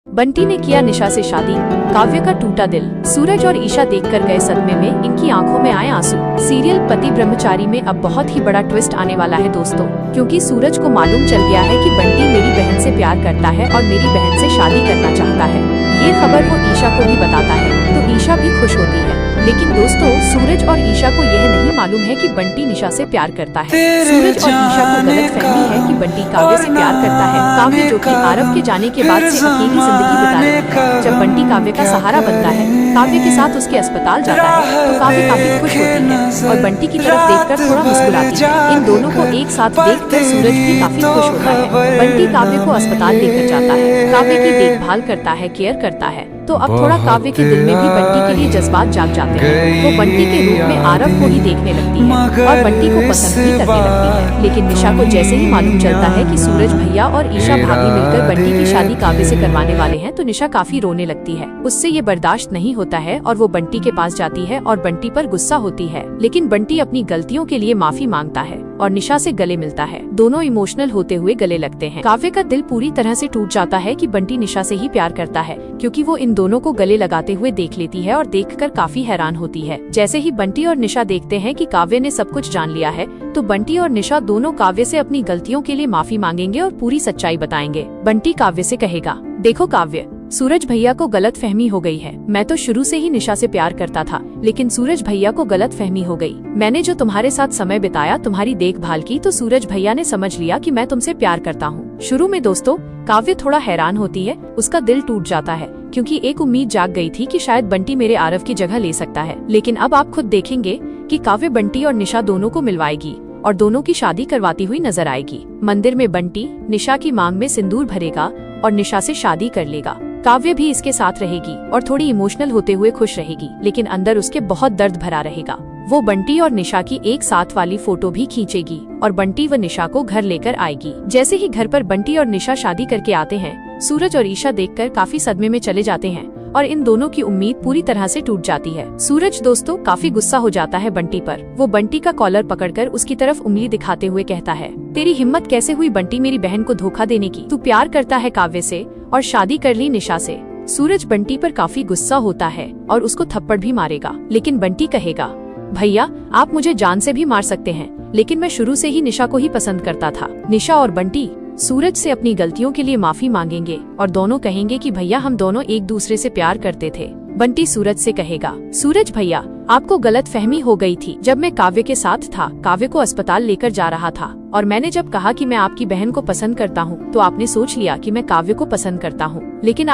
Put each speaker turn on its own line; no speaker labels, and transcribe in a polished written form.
बंटी ने किया निशा से शादी, काव्य का टूटा दिल। सूरज और ईशा देखकर गए सदमे में, इनकी आंखों में आए आंसू। सीरियल पति ब्रह्मचारी में अब बहुत ही बड़ा ट्विस्ट आने वाला है दोस्तों, क्योंकि सूरज को मालूम चल गया है कि बंटी मेरी बहन से प्यार करता है और मेरी बहन से शादी करना चाहता है। ये खबर वो ईशा को भी बताता है तो ईशा भी खुश होती है। लेकिन दोस्तों, सूरज और ईशा को यह नहीं मालूम है कि बंटी निशा से प्यार करता है। सूरज और ईशा को गलतफहमी है कि बंटी काव्य से प्यार करता है। काव्य जो कि आरव के जाने के बाद से अकेली जिंदगी बिता रही है। जब बंटी काव्य का सहारा बनता है, काव्य के साथ उसके अस्पताल जाता है तो काव्य काफी खुश होती है और बंटी की तरफ देखकर थोड़ा मुस्कुराती है। इन दोनों को एक साथ देखकर सूरज भी काफी खुश होता है। बंटी काव्य को अस्पताल लेकर जाता है, काव्य की देखभाल करता है, केयर करता है। तो अब थोड़ा काव्य के दिल में भी बंटी के लिए जज्बात जाग जाते हैं। वो बंटी के रूप में आरव को ही देखने लगती है और बंटी को पसंद भी करने लगती है। लेकिन निशा को जैसे ही मालूम चलता है कि सूरज भैया और ईशा भाभी मिलकर बंटी की शादी काव्य से करवाने वाले हैं तो निशा काफी रोने लगती है। उससे ये बर्दाश्त नहीं होता है और वो बंटी के पास जाती है और बंटी पर गुस्सा होती है। लेकिन बंटी अपनी गलतियों के लिए माफी मांगता है और निशा से गले मिलता है। दोनों इमोशनल होते हुए गले लगते हैं। काव्य का दिल पूरी तरह से टूट जाता है कि बंटी निशा से ही प्यार करता है, क्योंकि वो इन दोनों को गले लगाते हुए देख लेती है और देखकर काफी हैरान होती है। जैसे ही बंटी और निशा देखते हैं कि काव्य ने सब कुछ जान लिया है तो बंटी और निशा दोनों काव्य से अपनी गलतियों के लिए माफी मांगेंगे और पूरी सच्चाई बताएंगे। बंटी काव्य से कहेगा, देखो काव्य, सूरज भैया को गलत फहमी हो गई है। मैं तो शुरू से ही निशा से प्यार करता था, लेकिन सूरज भैया को गलत फहमी हो गई। मैंने जो तुम्हारे साथ समय बिताया, तुम्हारी देखभाल की, तो सूरज भैया ने समझ लिया कि मैं तुमसे प्यार करता हूँ। शुरू में दोस्तों काव्य थोड़ा हैरान होती है, उसका दिल टूट जाता है, क्योंकि एक उम्मीद जाग गई थी कि शायद बंटी मेरे आरव की जगह ले सकता है। लेकिन अब आप खुद देखेंगे कि काव्य बंटी और निशा दोनों को मिलवाएगी और दोनों की शादी करवाती हुई नजर आएगी। मंदिर में बंटी निशा की मांग में सिंदूर भरेगा और निशा से शादी कर लेगा। काव्य भी इसके साथ रहेगी और थोड़ी इमोशनल होते हुए खुश रहेगी, लेकिन अंदर उसके बहुत दर्द भरा रहेगा। वो बंटी और निशा की एक साथ वाली फोटो भी खींचेगी और बंटी व निशा को घर लेकर आएगी। जैसे ही घर पर बंटी और निशा शादी करके आते हैं, सूरज और ईशा देखकर काफी सदमे में चले जाते हैं और इन दोनों की उम्मीद पूरी तरह से टूट जाती है। सूरज दोस्तों काफी गुस्सा हो जाता है बंटी पर। वो बंटी का कॉलर पकड़कर उसकी तरफ उंगली दिखाते हुए कहता है, तेरी हिम्मत कैसे हुई बंटी मेरी बहन को धोखा देने की? तू प्यार करता है काव्य से और शादी कर ली निशा से। सूरज बंटी पर काफी गुस्सा होता है और उसको थप्पड़ भी मारेगा, लेकिन बंटी कहेगा, भैया आप मुझे जान से भी मार सकते हैं, लेकिन मैं शुरू से ही निशा को ही पसंद करता था। निशा और बंटी सूरज से अपनी गलतियों के लिए माफी मांगेंगे और दोनों कहेंगे कि भैया हम दोनों एक दूसरे से प्यार करते थे। बंटी सूरज से कहेगा, सूरज भैया आपको गलत फहमी हो गई थी। जब मैं काव्य के साथ था, काव्य को अस्पताल लेकर जा रहा था और मैंने जब कहा कि मैं आपकी बहन को पसंद करता हूँ तो आपने सोच लिया कि मैं काव्य को पसंद करता हूँ, लेकिन